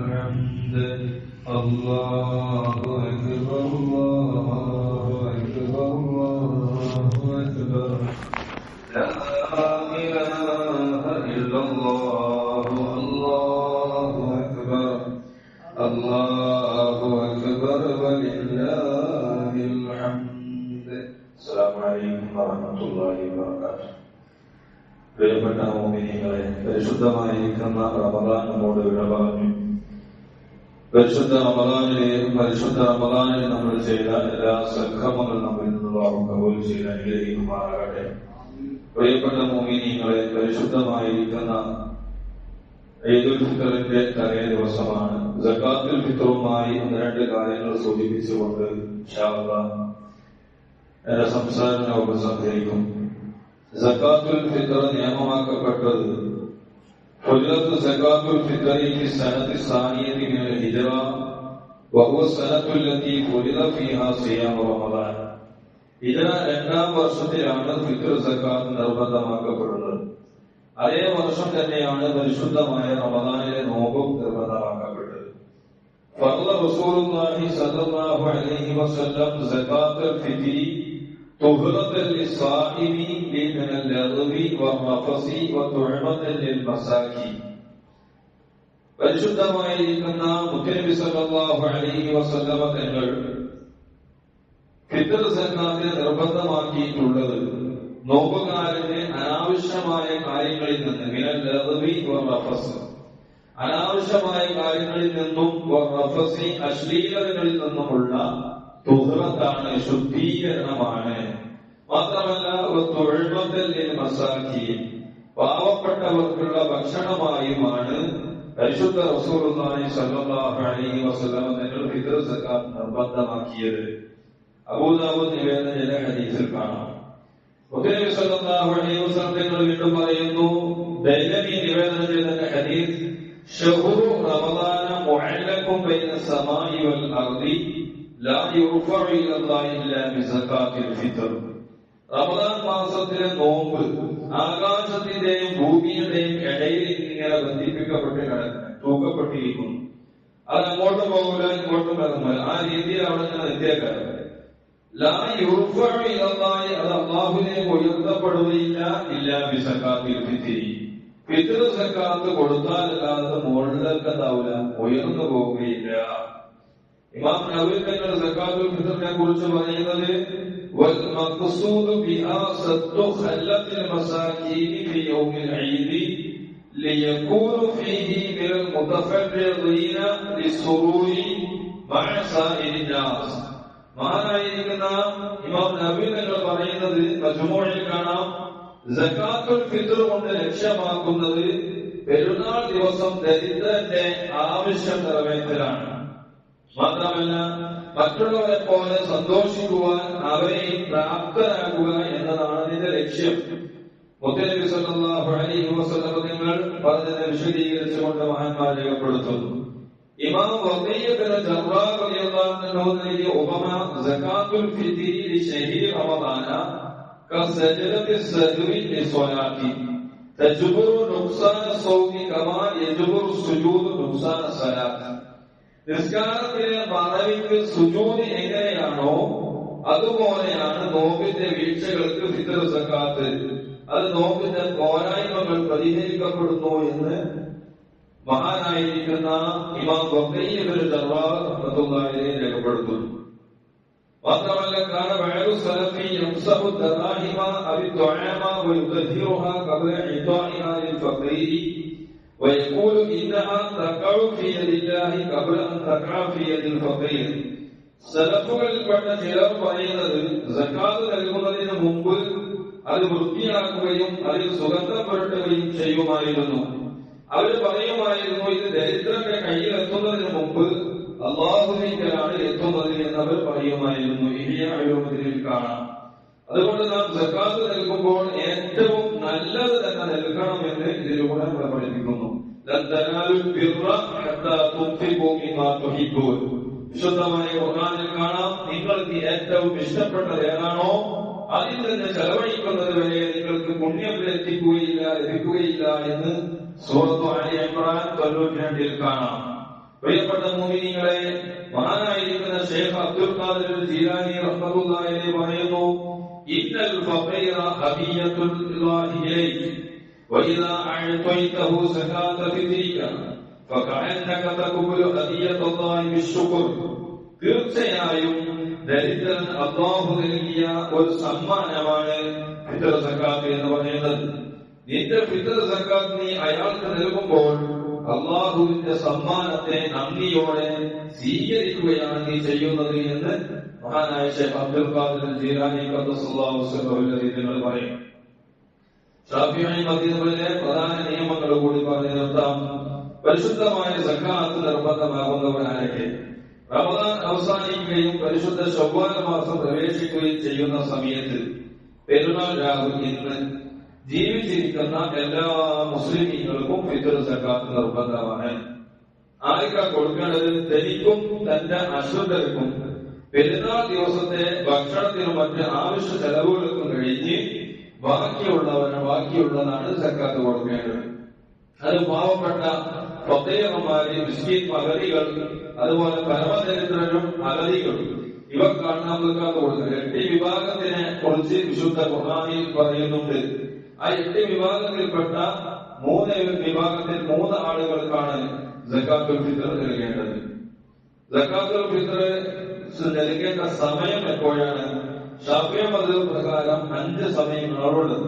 الحمد الله أكبر الله أكبر الله أكبر لا إله إلا الله الله أكبر الله أكبر ولله الحمد. السلام عليكم ورحمة الله وبركاته. പ്രിയപ്പെട്ട മുഅ്മിനീങ്ങളെ, പരിശുദ്ധമായിരിക്കുന്ന റമദാൻ നമ്മോട് വിട പറഞ്ഞു. പരിശുദ്ധ റമദാനിൽ നമ്മൾ ചെയ്ത എല്ലാ സൽക്കർമ്മങ്ങൾ നമ്മിൽ നിന്നുള്ള കബൂൽ ചെയ്ത് അനുഗ്രഹിക്കുമാറാകട്ടെ. പ്രിയപ്പെട്ട മുഅ്മിനീങ്ങളെ, പരിശുദ്ധമായിരിക്കുന്ന ഈദുൽ ഫിത്റിന്റെ തലേ ദിവസമാണ്. സകാത്തുൽ ഫിത്റുമായി ഒന്ന് രണ്ട് കാര്യങ്ങൾ സൂചിപ്പിച്ചുകൊണ്ട് ഇൻഷാ അല്ലാഹ് എന്റെ സംസാരം ഉപസംഹരിക്കും. സകാത്തുൽ ഫിത്ർ നിയമമാക്കപ്പെട്ടത് ഫുർലത്തു സകാത്തുൽ ഫിത്രി ഫി സനത്തി സാനിയതി മിനൽ ഹിജ്റ വഹുവ സനത്തുൽ ലത്തി ഫുരിദ ഫീഹാ സിയാം റമദാൻ. ഹിജ്റ രണ്ടാം വർഷത്തിലാണ് ഫിത്ർ സകാത്ത് നിർബന്ധമാക്കപ്പെടുന്നത്. അതേ വർഷം തന്നെയാണ് പരിശുദ്ധമായ റമദാനിലെ നോമ്പും നിർബന്ധമാക്കപ്പെട്ടത്. ഫർള റസൂലുള്ളാഹി സ്വല്ലല്ലാഹു അലൈഹി വസല്ലം സകാത്തുൽ ഫിത്രി തുഹ്റത്തൻ ലിസ്സാഇമി മിനൽ ലഗ്വി വറഫസി വതുഅമതൻ ലിൽമസാകീൻ. പരിശുദ്ധമായിരിക്കുന്ന മുത്തനബി സല്ലല്ലാഹു അലൈഹി വസല്ലം തങ്ങൾ ഫിത്ർ സകാത്തിനെ നിർബന്ധമാക്കിയിട്ടുള്ളത് നോമ്പുകാരന് അനാവശ്യമായ കാര്യങ്ങളിൽ നിന്ന് മിനൽ ലഗ്വി വറഫസ്, അനാവശ്യമായ കാര്യങ്ങളിൽ നിന്നും വറഫസി, അശ്ലീലതകളിൽ നിന്നുമുള്ള തുഹ്റത്താണ്, ശുദ്ധീകരണമാണ്. മാത്രമല്ല വതുഅമതൻ ലിൽമസാകീൻ, പാവപ്പെട്ടവർക്കുള്ള ഭക്ഷണമായുമാണ് പരിശുദ്ധ റസൂലുള്ളാഹി സ്വല്ലല്ലാഹു അലൈഹി വസല്ലം തങ്ങൾ ഫിത്ർ സകാത്ത് നിർബന്ധമാക്കിയത്. അബൂദാവൂദ് നിവേദന ചെയ്ത ഹദീസിൽ കാണാം. മുത്തനബി സല്ലല്ലാഹു അലൈഹി വസല്ലം തങ്ങൾ വീണ്ടും പറയുന്നു, ദൈലമി നിവേദനം ചെയ്ത ഹദീസ്, ശഹ്റു റമദാന മുഅല്ലഖും ബൈന സമാഇ വൽ അർദി ലാ യുർഫഉ ഇലല്ലാഹി ഇല്ലാ ബിസകാത്തിൽ ഫിത്ർ. റമദാൻ മാസത്തിലെ നോമ്പ് ആകാശത്തിന്റെയും ഭൂമിയുടെയും ഇടയിൽ ഇങ്ങനെ ബന്ധിപ്പിക്കപ്പെട്ട് കിടക്കുന്നു, തൂക്കപ്പെട്ടിരിക്കുന്നു. അത് അങ്ങോട്ടും പോകില്ല ഇങ്ങോട്ടും ഇറങ്ങില്ല, ആ രീതിയിൽ അവിടെ ഇങ്ങനെ എത്തിയേക്കാറ്. ലാ യുർഫഉ ഇലല്ലാഹി, അത് അല്ലാഹുവിലേക്ക് ഉയർത്തപ്പെടുകയില്ല ഇല്ലാ ബിസകാത്തിൽ ഫിത്രി. ഫിത്ർ സകാത്ത് കൊടുത്താലല്ലാതെ മുകളിലേക്ക് എന്താവില്ല, ഉയർന്നു പോവുകയില്ല. ഇമാം നവവി തങ്ങൾ സകാത്തുൽ ഫിത്റിനെ കുറിച്ച് പറയുന്നത്, വൽ മഖ്സൂദു ബിഹാ സദ്ദു ഖല്ലത്തിൽ മസാകീൻ ഫി യൗമിൽ ഈദ് ലിയകൂനു ഫീഹി മിനൽ മുതഫർരിദീന ലിസ്സുറൂരി മഅ സാഇരിൻ നാസ്. മഹാനായിരിക്കുന്ന ഇമാം നവവി തങ്ങൾ പറയുന്നത് മജ്മൂഇൽ കാണാം, സകാത്തുൽ ഫിത്ർ കൊണ്ട് ലക്ഷ്യമാക്കുന്നത് പെരുന്നാൾ ദിവസം ദരിദ്രന്റെ ആവശ്യം നിറവേറ്റലാണ്. മാത്രമല്ല മറ്റുള്ളവരെ പോലെ സന്തോഷിക്കുവാൻ അവരെയും പ്രാപ്തരാക്കുക എന്നതാണ് അതിന്റെ ലക്ഷ്യം. മുത്തനബി സല്ലല്ലാഹു അലൈഹി വസല്ലം തങ്ങൾ പറഞ്ഞതിനെ വിശദീകരിച്ചുകൊണ്ട് മഹാന്മാർ രേഖപ്പെടുത്തുന്നു. ഇമാം വഖീഅ ഇബ്നു ജർറാഹ് റളിയല്ലാഹു അൻഹു നൽകിയ ഉപമ, സകാത്തുൽ ഫിത്രി ലിശഹരി റമദാന കസജദത്തി സജ്വി ലിസ്വലാത്തി തജ്ബുറു നുഖ്സാന സൗമി കമാ യജ്ബുറു സുജൂദ് നുഖ്സാന സലാത്ത്. നിസ്കാരത്തിലെ മറവിക്ക് സുജൂദ് എങ്ങനെയാണോ അതുപോലെയാണ് നോമ്പിന്റെ വീഴ്ചകൾക്ക് ഫിത്ർ സകാത്ത്. അത് നോമ്പിന്റെ പോരായ്മകൾ പരിഹരിക്കപ്പെടുന്നു എന്ന് മഹാനായിരിക്കുന്ന ഇമാം വഖീഅ ഇബ്നു ജർറാഹ് റളിയല്ലാഹു അൻഹു രേഖപ്പെടുത്തുന്നു. മാത്രമല്ല കാന ബഅദു സലഫി യംസഹു ദറാഹിമ അബി ദുആമ വയുദഹിറുഹാ ഖബ്ല ഇതാഇഹാ ലിൽ ഫഖീർ ويقول إنها تقع في يد الله قبل أن تقع في يد الفقير. സലഫുകളിൽപ്പെട്ട ചിലർ പറയുന്നത് സകാത്ത് നൽകുന്നതിന് മുമ്പ് അത് വൃത്തിയാക്കുകയും അതിൽ സുഗന്ധം പുരട്ടുകയും ചെയ്യുമായിരുന്നു. അവർ പറയുമായിരുന്നു, ഇത് ദരിദ്രന്റെ കയ്യിൽ എത്തുന്നതിന് മുമ്പ് അല്ലാഹുവിങ്കലാണ് എത്തുന്നത് എന്നവർ പറയുമായിരുന്നു. ഇഹിയ ഉലൂമുദ്ദീനിൽ കാണാം. അതുകൊണ്ട് നാം സകാത്ത് നൽകുമ്പോൾ ഏറ്റവും നല്ലത് തന്നെ നൽകണമെന്ന് ഇതിലൂടെ നമ്മൾ പഠിപ്പിക്കുന്നു. വിശുദ്ധമായ ഖുർആനിൽ കാണാം, നിങ്ങൾക്ക് ഏറ്റവും ഇഷ്ടപ്പെട്ടത് ഏതാണോ അതിൽ നിന്ന് ചെലവഴിക്കുന്നത് വരെ നിങ്ങൾക്ക് പുണ്യം ലഭിക്കുകയില്ല എന്ന് സൂറത്ത് ആലി ഇംറാൻ 92 കാണാം. പ്രിയപ്പെട്ട മുഅ്മിനീങ്ങളെ, മഹാനായിരിക്കുന്ന ശൈഖ് അബ്ദുൽ ഖാദിർ ജീലാനി റഹ്മത്തുള്ളാഹി അലൈഹി പറയുന്നു, ഇന്നൽ ഫഖീറ ഹദിയത്തുല്ലാഹി ഇലൈഹി വഇദാ അഅതൈതഹു സകാത ഫിത്രിക ഫകഅന്നക തഖബുലു ഹദിയത്തുല്ലാഹി ബിശ്ശുക്ർ. തീർച്ചയായും ദരിദ്രൻ അല്ലാഹു നൽകിയ ഒരു സമ്മാനമാണ് ഫിത്ർ സകാത്ത് എന്ന് പറയുന്നത്. നിന്റെ ഫിത്ർ സകാത്ത് നീ അയാൾക്ക് നൽകുമ്പോൾ അള്ളാഹുവിന്റെ സമ്മാനത്തെ നന്ദിയോടെ സ്വീകരിക്കുകയാണ് നീ ചെയ്യുന്നത് എന്ന് മഹാനായ ശൈഖ് അബ്ദുൽ ഖാദിർ ജീലാനി ഖദ്ദസല്ലാഹു സിർറഹു പറയും. ശാഫിഈ മദ്ഹബിലെ പ്രധാന നിയമങ്ങൾ കൂടി പറഞ്ഞു നിർത്താം. പരിശുദ്ധമായ സക്കാത്ത് നിർബന്ധമാകുന്നവരാകട്ടെ റമദാൻ അവസാനിക്കുകയും പരിശുദ്ധ ശവ്വാൽ മാസം പ്രവേശിക്കുകയും ചെയ്യുന്ന സമയത്ത് പെരുന്നാൾ രാവ് ഇന്ന് ജീവിച്ചിരിക്കുന്ന എല്ലാ മുസ്ലിമീങ്ങൾക്കും ഫിത്ർ സക്കാത്ത് നിർബന്ധമാണ്. ആർക്കാ കൊടുക്കേണ്ടത്? തനിക്കും തന്റെ അശ്രദ്ധർക്കും പെരുന്നാൾ ദിവസത്തെ ഭക്ഷണത്തിനും മറ്റ് ആവശ്യ ചെലവുകൾക്കും കഴിഞ്ഞ് ബാക്കിയുള്ളതാണ് സക്കാത്ത് കൊടുക്കേണ്ടത്. അത് പാവപ്പെട്ട ഫഖീറന്മാര്, മിസ്കീൻ അഗതികൾ, അതുപോലെ പരമദരിദ്രരും അഗതികളും ഇവർക്കാണ് നാം സക്കാത്ത് കൊടുക്കുന്നത്. 8 വിഭാഗത്തിനെ കുറിച്ച് വിശുദ്ധ ഖുർആനിൽ പറയുന്നുണ്ട്. ആ 8 വിഭാഗത്തിൽപ്പെട്ട 3 വിഭാഗത്തിൽ 3 ആളുകൾക്കാണ് സക്കാത്തുൽ ഫിത്ർ നൽകേണ്ടത്. സക്കാത്തുൽ ഫിത്ർ നൽകേണ്ട സമയം എപ്പോഴാണ്? ശാഫിഈ മദ്ഹബ് പ്രകാരം 5 സമയങ്ങളുള്ളത്.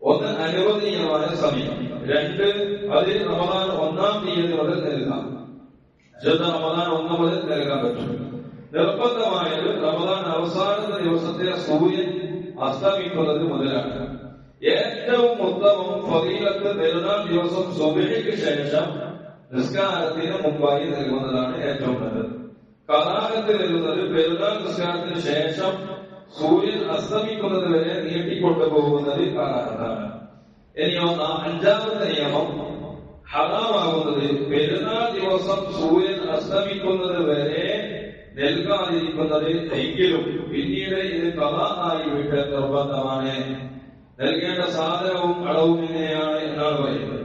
1 അനുവദനീയമായ സമയം, 2 അതിൽ റമദാൻ 1-ാം തീയതി മുതൽ നൽകാം. റമദാൻ 1 മുതൽ നൽകാൻ പറ്റും. നിർബന്ധമായത് റമദാൻ അവസാനത്തെ ദിവസത്തെ സൂര്യൻ അസ്തമിക്കുന്നത് മുതലാണ്. ഏറ്റവും ഉത്തമം ഫളീലത്ത് പെരുന്നാൾ ദിവസം സുബ്ഹിക്ക് ശേഷം നിസ്കാരത്തിന് മുമ്പായി നൽകുന്നതാണ് ഏറ്റവും നല്ലത്. കറാഹത്ത് നൽകുന്നത് പെരുന്നാൾ നിസ്കാരത്തിന് ശേഷം സൂര്യൻ അസ്തമിക്കുന്നത് വരെ നീട്ടിക്കൊണ്ടുപോകുന്നത് കറാഹത്താണ്. ഇനിയോ 5-ാമത്തെ നിയമം, ഹറാമാകുന്നത് പെരുന്നാൾ ദിവസം സൂര്യൻ അസ്തമിക്കുന്നത് വരെ നൽകാതിരിക്കുന്നത്. എങ്കിലും പിന്നീട് ഇത് ഖളാആയി വിട്ട് നിർബന്ധമാണ്. നൽകേണ്ട സാധനവും അളവും ഇങ്ങനെയാണ് എന്നാണ് പറയുന്നത്.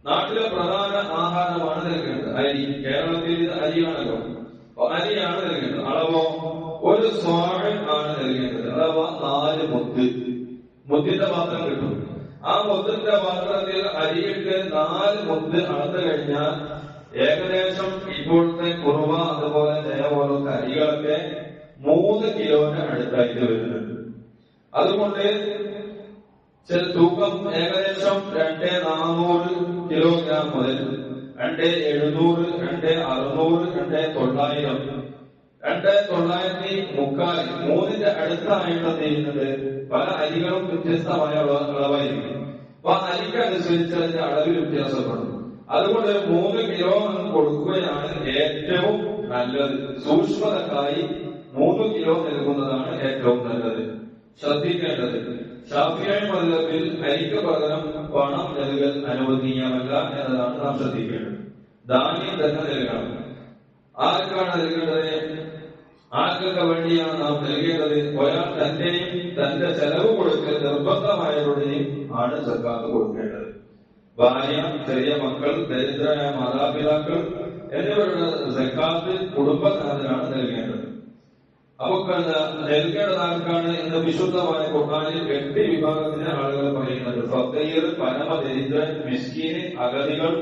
നാട്ടിലെ പ്രധാന ആഹാരമാണ് നൽകേണ്ടത് അരി. കേരളത്തിൽ ഇത് അരിയാണല്ലോ, അരിയാണ് നൽകേണ്ടത്. അളവോ 1 സ്വാഴ് ആണ് നൽകേണ്ടത്. അഥവാ 4 മുദ്ദിന്റെ പാത്രം കിട്ടും. ആ മുദ്ദിന്റെ പാത്രത്തിൽ അരിയിട്ട് 4 മുദ്ദ് അളന്നു കഴിഞ്ഞാൽ ഏകദേശം ഇപ്പോഴത്തെ കുറുവ അതുപോലെ ജയ പോലത്തെ അരികളൊക്കെ 3 കിലോന് അടുത്തായിട്ട് വരുന്നുണ്ട്. അതുകൊണ്ട് ചില തൂക്കം ഏകദേശം 2400 കിലോഗ്രാം മുതൽ 2700, 2600, 2900, 2950, 3ന്റെ അടുത്തായിട്ട് ചെയ്യുന്നത്. പല അരികളും വ്യത്യസ്തമായ അളവായിരിക്കും. അപ്പൊ അരിക്കനുസരിച്ച് അതിന്റെ അളവിൽ വ്യത്യാസപ്പെടും. അതുകൊണ്ട് 3 കിലോ കൊടുക്കുകയാണ് ഏറ്റവും നല്ലത്. സൂക്ഷ്മതക്കായി 3 കിലോ നൽകുന്നതാണ് ഏറ്റവും നല്ലത്. ശ്രദ്ധിക്കേണ്ടത്, ശാഫിഈ മദ്ഹബിൽ അരിക്ക് പകരം പണം നൽകൽ അനുവദനീയമല്ല എന്നതാണ് നാം ശ്രദ്ധിക്കേണ്ടത്. ധാന്യം തന്നെ നൽകണം. ആർക്കാണ് നൽകേണ്ടത്? ആർക്കൊക്കെ വേണ്ടിയാണ് നാം നൽകേണ്ടത്? ഒരാൾ തന്റെയും തന്റെ ചെലവ് കൊടുക്കൽ നിർബന്ധമായവരുടെയും ആണ് സക്കാത്ത് കൊടുക്കേണ്ടത്. ഭാര്യ, ചെറിയ മക്കൾ, ദരിദ്രരായ മാതാപിതാക്കൾ എന്നിവരുടെ സക്കാത്ത് കുടുംബനാഥനാണ് നൽകേണ്ടത്. അപ്പൊ നൽകേണ്ടത് ആർക്കാണ് എന്ന് വിശുദ്ധമായ ഖുർആനിൽ 8 വിഭാഗത്തിന് ആളുകൾ പറയുന്നത്. ഫഖീർ, പരമദരിദ്രൻ, മിസ്കീൻ, അഗതികൾ,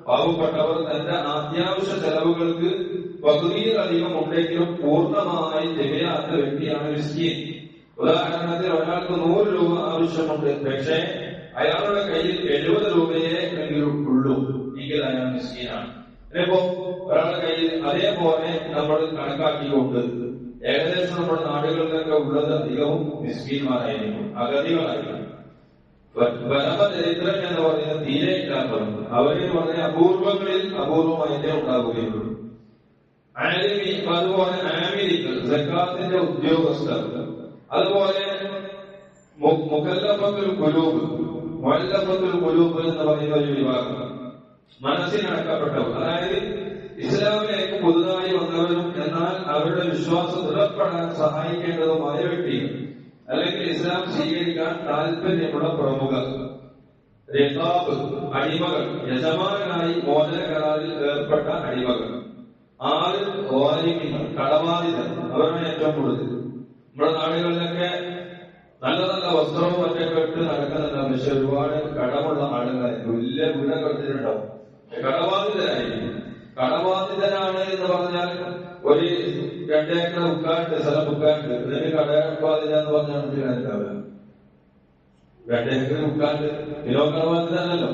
പാവപ്പെട്ടവർ. തന്റെ അത്യാവശ്യ ചെലവുകൾക്ക് പകുതിയിലധികം ഉണ്ടെങ്കിലും പൂർണ്ണമായി തികയാത്ത വ്യക്തിയാണ് മിസ്കീൻ. ഉദാഹരണത്തിന് ഒരാൾക്ക് 100 രൂപ ആവശ്യമുണ്ട്, പക്ഷേ അയാളുടെ കയ്യിൽ 70 രൂപയെ എങ്കിലും ഉള്ളൂ, എങ്കിൽ അയാൾ മിസ്കീനാണ്. ഇനിയിപ്പോ ഒരാളുടെ കയ്യിൽ അതേപോലെ നമ്മൾ കണക്കാക്കിക്കൊണ്ട് ഏകദേശം നമ്മുടെ നാടുകളിലൊക്കെ ഉള്ളത് അധികവും മിസ്കീന്മാരായിരിക്കും, അഗതികളായിരിക്കും. പരമദരിദ്രൻ എന്ന് പറയുന്നത് തീരെ ഇല്ലാത്തവർ, അവരിൽ വളരെ അപൂർവമായിട്ടേ ഉണ്ടാവുകയുള്ളൂ. അതുപോലെ ആമിരികൾ, സക്കാത്തിന്റെ ഉദ്യോഗസ്ഥർ, അതുപോലെ മുകല്ലഫത്തുൽ ഖുലൂബ് എന്ന് പറയുന്ന ഒരു വിഭാഗം, മനസ്സിനടക്കപ്പെട്ടവർ. അതായത് ഇസ്ലാമിലേക്ക് പുതുതായി വന്നവരും എന്നാൽ അവരുടെ വിശ്വാസം ദൃഢപ്പെടാൻ സഹായിക്കേണ്ടതുമായ വ്യക്തികൾ, അല്ലെങ്കിൽ ഇസ്ലാം സ്വീകരിക്കാൻ താല്പര്യമുള്ള പ്രമുഖർ. റിഖാബ് അടിമകൾ, യജമാനായി മോചന കരാറിൽ ഏർപ്പെട്ട അടിമകൾ. 6 ഗാരിമികൾ കടബാധിതർ, അവരാണ് ഏറ്റവും കൂടുതൽ. നമ്മുടെ നാടുകളിലൊക്കെ നല്ല നല്ല വസ്ത്രവും മറ്റൊക്കെ ഇട്ട് നടക്കുന്നുണ്ട്. പക്ഷെ ഒരുപാട് കടമുള്ള ആളുകളായിരിക്കും, വലിയ വീടൊക്കെ എടുത്തിട്ടുണ്ടാവും, കടബാധിതരായിരിക്കും. കടബാധിതനാണ് എന്ന് പറഞ്ഞാൽ ഒരു 2 ഏക്കർ ബുക്കാണ്ട്, സ്ഥലം ബുക്കാണ്ട്, ഇതിന് കടബാധിത എന്ന് പറഞ്ഞാൽ മനസ്സിലാവില്ല. 2 ഏക്കർ ബുക്കാണ്ട് കിലോ കടബാധിതനല്ലോ.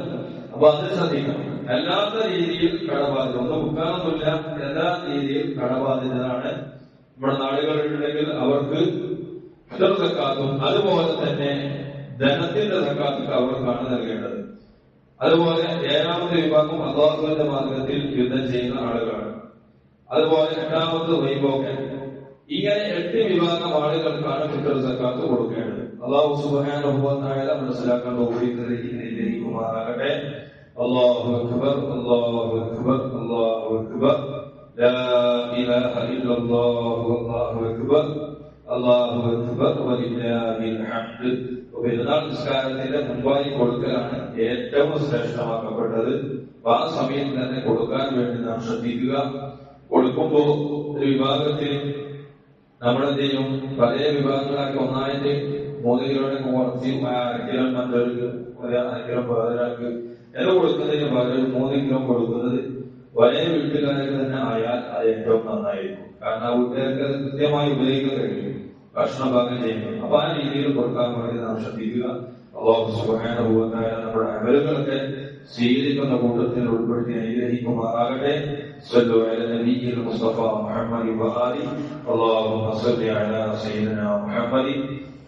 അപ്പൊ അത് ശ്രദ്ധിക്കണം. അല്ലാത്ത രീതിയിൽ കടബാധിത, ഒന്നും ബുക്കാനൊന്നുമില്ല, എല്ലാ രീതിയിൽ കടബാധിതനാണ് നമ്മുടെ നാടുകളിലുണ്ടെങ്കിൽ അവർക്ക് സക്കാത്തും അതുപോലെ തന്നെ ധനത്തിന്റെ സക്കാത്തും അവർക്കാണ് നൽകേണ്ടത്. അതുപോലെ 7ാമത്തെ വിഭാഗം അല്ലാഹുവിന്റെ മാർഗത്തിൽ യുദ്ധം ചെയ്യുന്ന ആളുകളാണ്. അതുപോലെ 8ാമത് വൈഭോഗൻ. ഇങ്ങനെ 8 വിഭാഗം ആളുകൾക്കാണ് ഫിത്ർ സക്കാത്ത് കൊടുക്കേണ്ടത്. അല്ലാഹു സുബ്ഹാനഹു വ തആല മനസ്സിലാക്കാൻ ഉപയോഗിക്കുന്നതിരിക്കുമാറാകട്ടെ. അല്ലാഹു അക്ബർ, അല്ലാഹു അക്ബർ, അല്ലാഹു അക്ബർ, ലാ ഇലാഹ ഇല്ലല്ലാഹു അല്ലാഹു അക്ബർ, അല്ലാഹു അക്ബർ വലില്ലാഹിൽ ഹംദ്. പെരുന്നാൾ നിസ്കാരത്തിന്റെ മുമ്പായി കൊടുക്കലാണ് ഏറ്റവും ശ്രേഷ്ഠമാക്കപ്പെട്ടത്. ആ സമയത്ത് തന്നെ കൊടുക്കാൻ വേണ്ടി നാം ശ്രദ്ധിക്കുക. കൊടുക്കുമ്പോ ഒരു വിഭാഗത്തിൽ നമ്മളെന്ത് ചെയ്യും, പല വിഭാഗങ്ങളാക്കി ഒന്നായിട്ട് 3 കിലോയുടെ കുറച്ച്, 1/2 കിലോ മറ്റൊരു 1/2 കിലോ വേറൊരാൾക്ക് എല്ലാം കൊടുക്കുന്നതിന് പകരം 3 കിലോ കൊടുക്കുന്നത് ഒരേ വീട്ടുകാർക്ക് തന്നെ ആയാൽ അത് ഏറ്റവും നന്നായിരിക്കും. കാരണം ആ വീട്ടുകാർക്ക് അത് കൃത്യമായി ഉപയോഗിക്കാൻ കഴിയും, ഭക്ഷണ ഭാഗം ചെയ്യുന്നത്. അപ്പൊ ആ രീതിയിൽ കൊടുക്കാൻ വേണ്ടി നാം ശ്രദ്ധിക്കുക. അല്ലാഹു സുബ്ഹാനഹു വ തആല നമ്മുടെ അമലുകളൊക്കെ സ്വീകരിക്കുന്ന കൂട്ടത്തിൽ ഉൾപ്പെടുത്തി അനുഗ്രഹിക്കുമാറാകട്ടെ. സ്വല്ലു അലാ നബിയിൽ മുസ്തഫ മുഹമ്മദ് വ ആലി. അല്ലാഹുമ്മ സ്വല്ലി അലാ സയ്യിദിനാ മുഹമ്മദ്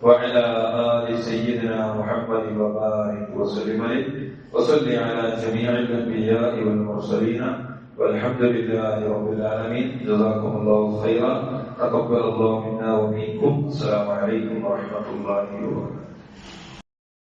وعلى آل سيدنا محمد وبارك وسلم عليه وصل على جميع الأنبياء والمرسلين والحمد لله رب العالمين. جزاكم الله خيرا. تقبل الله منا ومنكم. السلام عليكم ورحمة الله وبركاته.